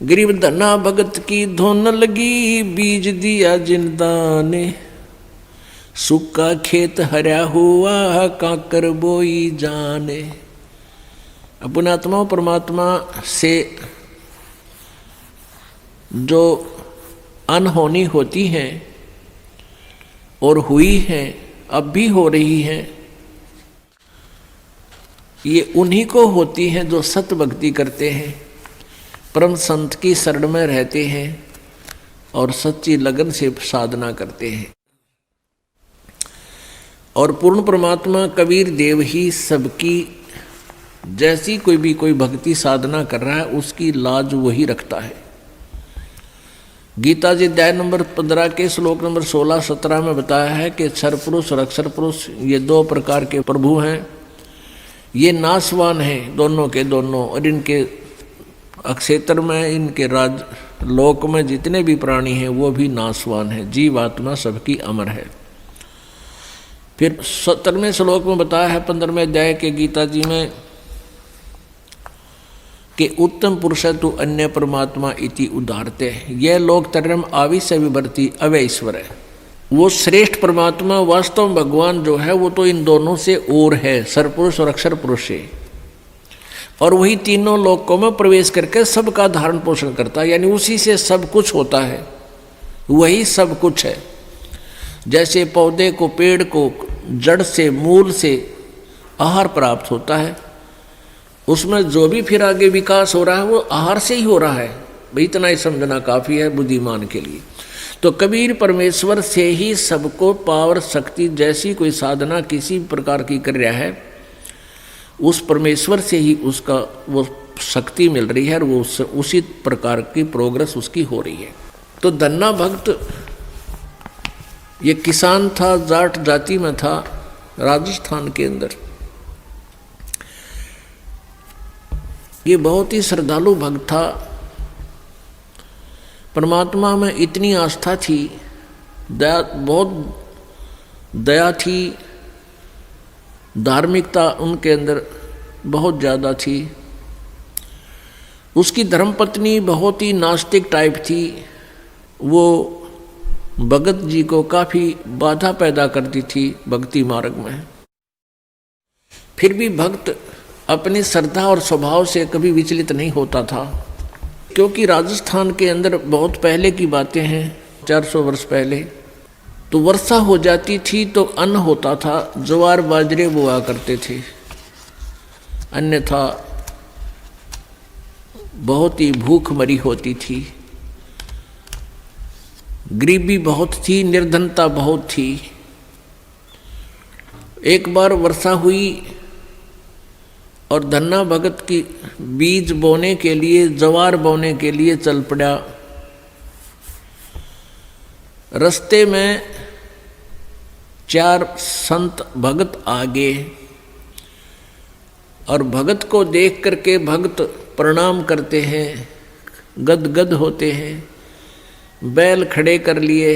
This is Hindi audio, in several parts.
गरीब धना भगत की धुन लगी, बीज दिया जिंदा ने। सूखा खेत हरा हुआ, काकर बोई जाने। अपने आत्मा परमात्मा से जो अनहोनी होती है और हुई है, अब भी हो रही है, ये उन्हीं को होती हैं जो सत भक्ति करते हैं, परम संत की शरण में रहते हैं और सच्ची लगन से साधना करते हैं। और पूर्ण परमात्मा कबीर देव ही सबकी, जैसी कोई भक्ति साधना कर रहा है उसकी लाज वही रखता है। गीता जी अध्याय नंबर 15 के श्लोक नंबर 16-17 में बताया है कि क्षर पुरुष और अक्षर पुरुष ये दो प्रकार के प्रभु हैं। ये नाशवान हैं दोनों के दोनों, और इनके अक्षेत्र में, इनके राज लोक में जितने भी प्राणी हैं वो भी नाशवान हैं। जीव आत्मा सबकी अमर है। फिर 17वें श्लोक में बताया है 15वें अध्याय के गीता जी में कि उत्तम पुरुष तु अन्य परमात्मा इति उदाहरते। यह लोक तरम आविश्य विभर्ति अवय ईश्वर है। वो श्रेष्ठ परमात्मा वास्तव में भगवान जो है वो तो इन दोनों से और है, सरपुरुष और अक्षर पुरुष से, और वही तीनों लोकों में प्रवेश करके सबका धारण पोषण करता है, यानी उसी से सब कुछ होता है, वही सब कुछ है। जैसे पौधे को, पेड़ को जड़ से, मूल से आहार प्राप्त होता है, उसमें जो भी फिर आगे विकास हो रहा है वो आहार से ही हो रहा है। भाई इतना ही समझना काफ़ी है बुद्धिमान के लिए। तो कबीर परमेश्वर से ही सबको पावर शक्ति, जैसी कोई साधना किसी प्रकार की कर रहा है, उस परमेश्वर से ही उसका वो शक्ति मिल रही है और वो उसी प्रकार की प्रोग्रेस उसकी हो रही है। तो धन्ना भक्त ये किसान था, जाट जाति में था, राजस्थान के अंदर। ये बहुत ही श्रद्धालु भक्त था, परमात्मा में इतनी आस्था थी, दया, बहुत दया थी, धार्मिकता उनके अंदर बहुत ज़्यादा थी। उसकी धर्मपत्नी बहुत ही नास्तिक टाइप थी, वो भगत जी को काफ़ी बाधा पैदा करती थी भक्ति मार्ग में। फिर भी भक्त अपनी श्रद्धा और स्वभाव से कभी विचलित नहीं होता था, क्योंकि राजस्थान के अंदर बहुत पहले की बातें हैं, 400 वर्ष पहले, तो वर्षा हो जाती थी तो अन्न होता था, ज्वार बाजरे बोआ करते थे, अन्यथा बहुत ही भूखमरी होती थी, गरीबी बहुत थी, निर्धनता बहुत थी। एक बार वर्षा हुई और धन्ना भगत की बीज बोने के लिए, ज्वार बोने के लिए चल पड़ा। रास्ते में 4 संत भगत आ गए और भगत को देख करके भगत प्रणाम करते हैं, गदगद होते हैं, बैल खड़े कर लिए,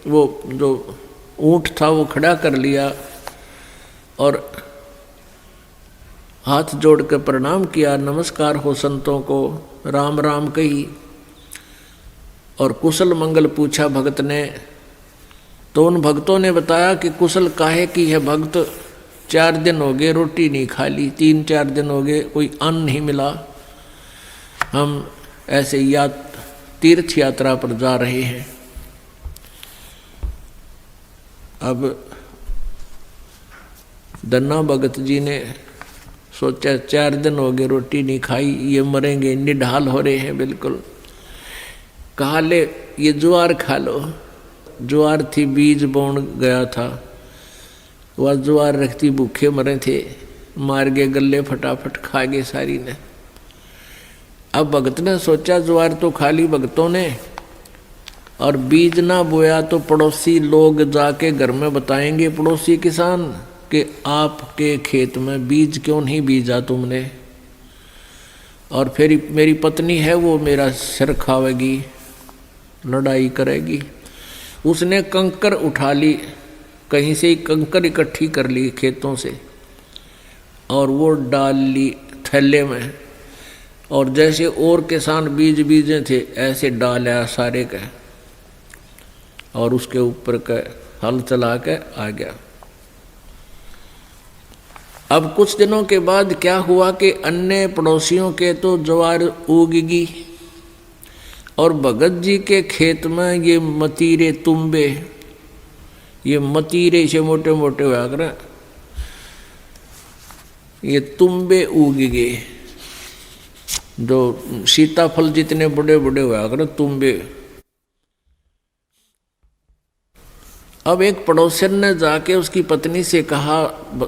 वो जो ऊंट था वो खड़ा कर लिया और हाथ जोड़कर प्रणाम किया, नमस्कार हो संतों को, राम राम कही और कुशल मंगल पूछा भगत ने। तो उन भक्तों ने बताया कि कुशल काहे की है भगत, 4 दिन हो गए रोटी नहीं खा ली, 3-4 दिन हो गए कोई अन्न नहीं मिला, हम ऐसे तीर्थ यात्रा पर जा रहे हैं। अब धन्ना भगत जी ने सोचा 4 दिन हो गए रोटी नहीं खाई, ये मरेंगे, निढाल हो रहे हैं बिल्कुल। कहा ले ये ज्वार खा लो। ज्वार थी, बीज बोन गया था, वह ज्वार रखती, भूखे मरे थे, मार गए गले, फटाफट खा गए सारी ने। अब भगत ने सोचा ज्वार तो खा ली भगतों ने, और बीज ना बोया तो पड़ोसी लोग जाके घर में बताएंगे, पड़ोसी किसान, कि आपके खेत में बीज क्यों नहीं बीजा तुमने, और फिर मेरी पत्नी है वो मेरा सिर खावेगी, लड़ाई करेगी। उसने कंकर उठा ली, कहीं से ही कंकर इकट्ठी कर ली खेतों से और वो डाल ली थैले में और जैसे और किसान बीज बीजे थे ऐसे डाला सारे का और उसके ऊपर का हल चला के आ गया। अब कुछ दिनों के बाद क्या हुआ कि अन्य पड़ोसियों के तो ज्वार उगगी और भगत जी के खेत में ये मतीरे तुम्बे, ये मतीरे से मोटे मोटे हुआ कर ये तुम्बे उग गए, जो सीताफल जितने बड़े बड़े हुआ कर तुम्बे। अब एक पड़ोसन ने जाके उसकी पत्नी से कहा,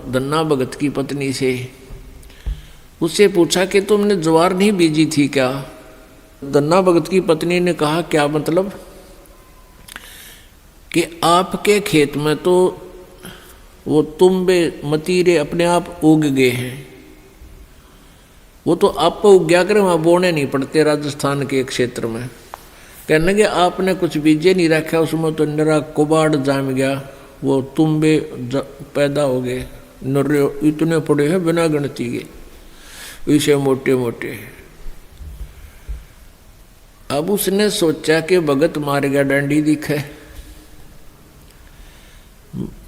धन्ना भगत की पत्नी से, उससे पूछा कि तुमने ज्वार नहीं बीजी थी क्या? धन्ना भगत की पत्नी ने कहा, क्या मतलब? कि आपके खेत में तो वो तुम्बे मतीरे अपने आप उग गए हैं, वो तो आप उग गया करे, वहाँ बोने नहीं पड़ते राजस्थान के एक क्षेत्र में। कहने लगे आपने कुछ बीजे नहीं रखा, उसमें तो निरा कुबाड़ जाम गया, वो तुम्बे पैदा हो गए, इतने पड़े हैं बिना गिनती के, इसे मोटे मोटे। अब उसने सोचा कि भगत मार गया डंडी दिखे।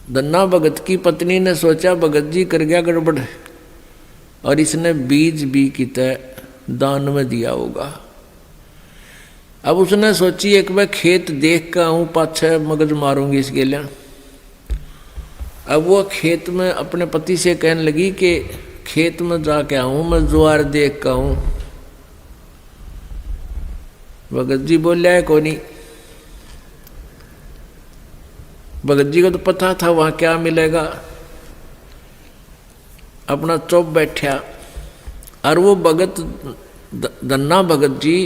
धन्ना भगत की पत्नी ने सोचा भगत जी कर गया गड़बड़ और इसने बीज भी कितने दान में दिया होगा। अब उसने सोची एक मैं खेत देख कर आऊँ, पाछे मगज मारूंगी इसके लिए। अब वो खेत में अपने पति से कहने लगी कि खेत में जाके आऊँ, मैं ज्वार देख कर आऊँ। भगत जी बोलिया है को नहीं। भगत जी को तो पता था वहाँ क्या मिलेगा, अपना चुप बैठा। और वो भगत धन्ना भगत जी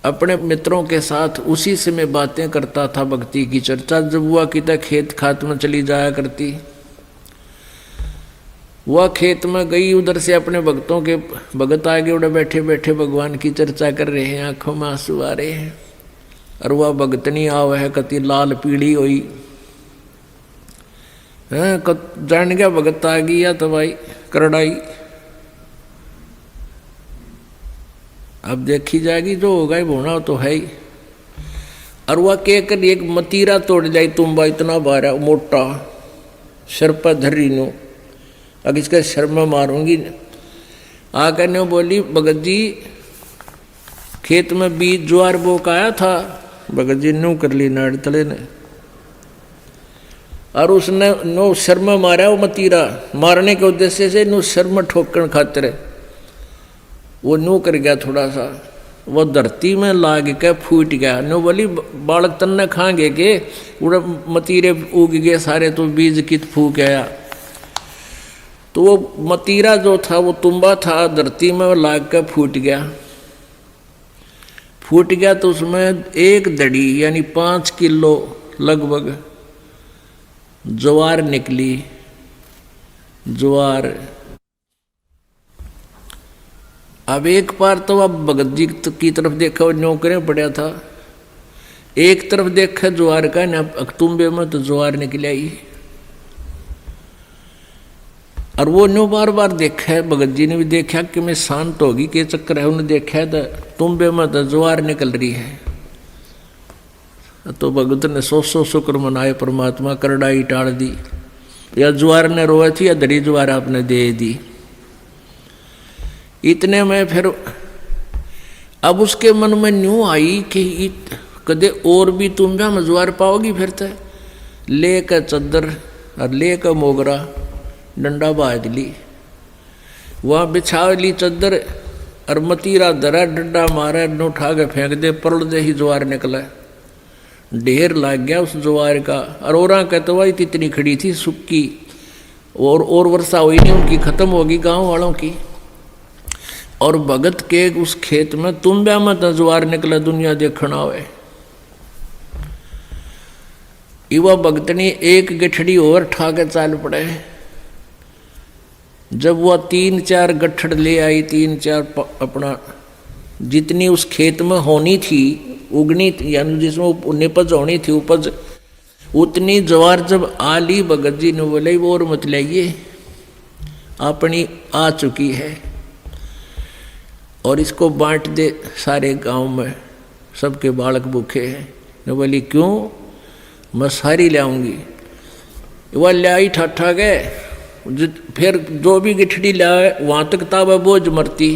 अपने मित्रों के साथ उसी समय बातें करता था, भक्ति की चर्चा जब हुआ कि तक खेत खात में चली जाया करती। वह खेत में गई, उधर से अपने भक्तों के भगत आगे उड़े बैठे बैठे भगवान की चर्चा कर रहे हैं, आंखों में आंसू आ रहे हैं। और वह भगतनी आव है कति लाल पीड़ी हुई है, जान गया भगत आ गई या तो भाई करड़ाई। अब देखी जाएगी, जो होगा ही होना तो है ही। और वह कहकर एक मतीरा तोड़ जाई, तुम्बा इतना बारा मोटा सर पर धरी नो, अब इसका सर में मारूंगी। आकर ने बोली भगत जी खेत में बीज ज्वार बोक आया था। भगत जी नो कर ली नाड़ तले ने, और उसने नो सर में मारा। वो मतीरा मारने के उद्देश्य से नो सर में ठोकन खातिर वो नो कर गया थोड़ा सा, वो धरती में लाग के फूट गया। नो बोली बालक तन्ने खाएंगे के उड़ा मतीरे उग गए सारे, तो बीज कित फूक आया। तो वो मतीरा जो था वो तुम्बा था, धरती में लाग के फूट गया। फूट गया तो उसमें एक दड़ी यानी 5 किलो लगभग ज्वार निकली। ज्वार अब एक बार तो अब भगत जी की तरफ देखा, वो नौकरें पड़ा था, एक तरफ देखा ज्वार का न अक्तुम्बे में तो ज्वार निकल आई। और वो न्यू बार बार देखा है, भगत जी ने भी देखा कि मैं शांत होगी के चक्कर है, उन्हें देखा तो तुम्बे में तो ज्वार निकल रही है। तो भगत ने 100 शुक्र मनाए, परमात्मा करड़ाई टाल दी, या ज्वार ने रोए थी या दरी ज्वार आपने दे दी। इतने में फिर अब उसके मन में न्यू आई कि कदे और भी तुम भी हम ज्वार पाओगी। फिर तो ले कर चद्दर और ले कर मोगरा डंडा बांध ली, वहाँ बिछा ली चद्दर और मतीरा धरा, डंडा मारा, उठा के फेंक दे, परल दे ही ज्वार निकला। ढेर लग गया उस ज्वार का। और औरा कहते हुआ इतनी खड़ी थी सुक्की, और वर्षा हुई नहीं, उनकी खत्म होगी गांव वालों की। और भगत के उस खेत में तुम्बे में तो ज्वार निकला, दुनिया देखना हुए। युवा भगतनी एक गठड़ी और ठा के चाल पड़े। जब वह 3-4 गठड़ ले आई, 3-4 अपना जितनी उस खेत में होनी थी, उगनी थी, यानी जिसमें निपज होनी थी उपज, उतनी ज्वार जब आ ली, भगत जी ने बोले वो और मत लाइए, अपनी आ चुकी है। और इसको बांट दे सारे गांव में, सबके बालक भूखे हैं। ने बोली क्यों, मैं सारी ले आऊँगी। वह ले आई ठाठा गए, फिर जो भी गिठड़ी ले आए वहाँ तक ताबा बोझ मरती,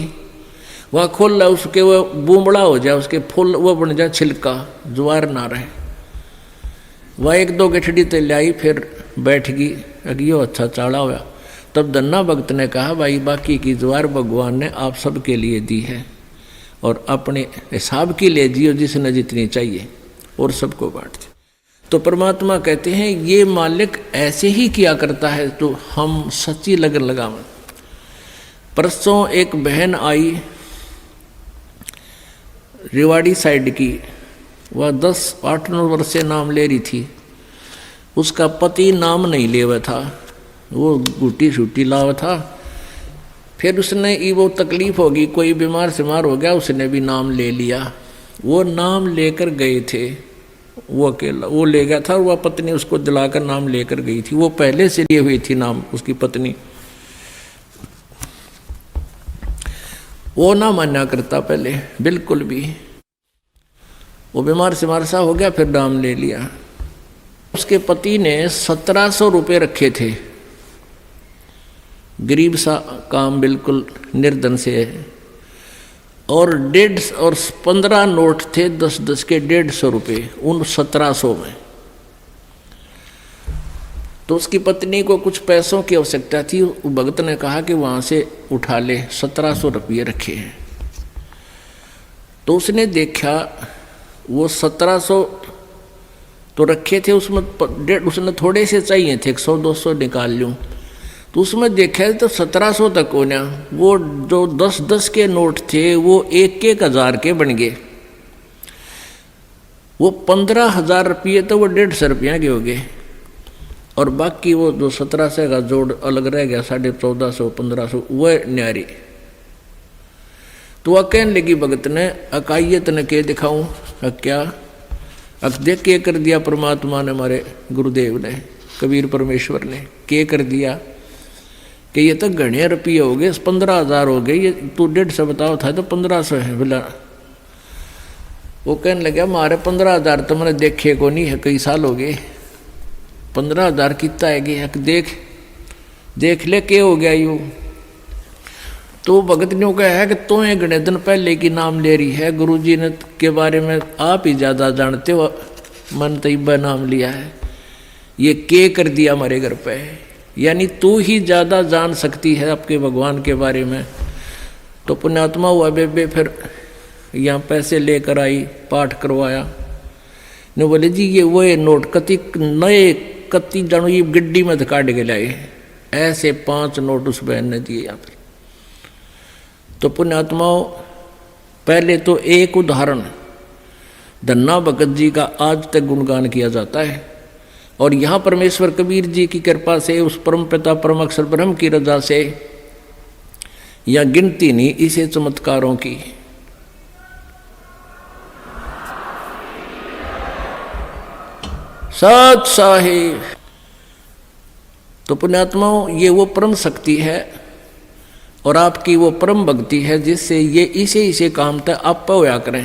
वहाँ खोल ला उसके वो बूमड़ा हो जाए, उसके फूल वो बन जाए छिलका, ज्वार ना रहे। वह एक दो गिठड़ी तो ले आई, फिर बैठ गई, अगियो अच्छा चाड़ा हुआ। तब धन्ना भक्त ने कहा भाई बाकी की ज्वार भगवान ने आप सबके लिए दी है और अपने हिसाब की ले जियो जिसने जितनी चाहिए और सबको बांट दे। तो परमात्मा कहते हैं ये मालिक ऐसे ही किया करता है तो हम सच्ची लगन लगावें। परसों एक बहन आई रेवाड़ी साइड की, वह 10-8-9 वर्ष से नाम ले रही थी। उसका पति नाम नहीं ले हुआ था, वो गुटी छुट्टी लावा था। फिर उसने वो तकलीफ होगी, कोई बीमार सिमार हो गया, उसने भी नाम ले लिया। वो नाम लेकर गए थे, वो अकेला वो ले गया था, वह पत्नी उसको दिलाकर नाम लेकर गई थी। वो पहले से लिए हुई थी नाम उसकी पत्नी। वो ना माना करता पहले बिल्कुल भी, वो बीमार सिमार सा हो गया, फिर नाम ले लिया। उसके पति ने 1700 रुपये रखे थे, गरीब सा काम, बिल्कुल निर्धन से है। और 1.5 और 15 नोट थे 10-10 के 150 रुपये उन 1700 में। तो उसकी पत्नी को कुछ पैसों की आवश्यकता थी, भगत ने कहा कि वहाँ से उठा ले, 1700 रुपये रखे हैं। तो उसने देखा वो 1700 तो रखे थे, उसमें उसने थोड़े से चाहिए थे, 100-200 निकाल लूँ। तो उसमें देखा तो 1700 तक होना, वो जो 10-10 के नोट थे वो 1-1 हज़ार के बन गए। वो 15,000 रुपये तो वो 150 रुपया के हो गए, और बाकी वो जो 1700 का जोड़ अलग रह गया, 1450-1500 वह न्यारी। तो वह कहने लगी भगत ने, अकाइयत न के दिखाऊं, क्या अब देख के कर दिया परमात्मा ने, हमारे गुरुदेव ने, कबीर परमेश्वर ने के कर दिया कि ये तो घने रुपये हो गए, 15,000 हो गए, ये तू 150 बताओ था तो 1500 है बोला। वो कहने लगा मारे 15,000 तो मैंने देखे को नहीं है, कई साल हो गए, 15,000 कितना है गया, देख ले के हो गया यूँ। तो भगत ने कहा है कि तुम्हें घने दिन पहले की नाम ले रही है, गुरुजी ने के बारे में आप ही ज़्यादा जानते हो, मन तैयबा नाम लिया है, ये के कर दिया हमारे घर पे, यानी तू ही ज़्यादा जान सकती है आपके भगवान के बारे में। तो पुण्यात्मा हुआ बेबे, फिर यहाँ पैसे लेकर आई, पाठ करवाया। ने बोले जी ये वो नोट कति नए कति जानो ये गड्डी में काट के लाए, ऐसे 5 नोट उस बहन ने दिए यहाँ पर। तो पुण्यात्माओं पहले तो एक उदाहरण धन्ना भगत जी का आज तक गुणगान किया जाता है, और यहाँ परमेश्वर कबीर जी की कृपा से, उस परम पिता परम अक्षर ब्रह्म की रजा से, या गिनती नहीं इसे चमत्कारों की। सत साहिब। तो पुण्यात्माओं ये वो परम शक्ति है और आपकी वो परम भक्ति है जिससे ये इसे काम तक आप होया करें।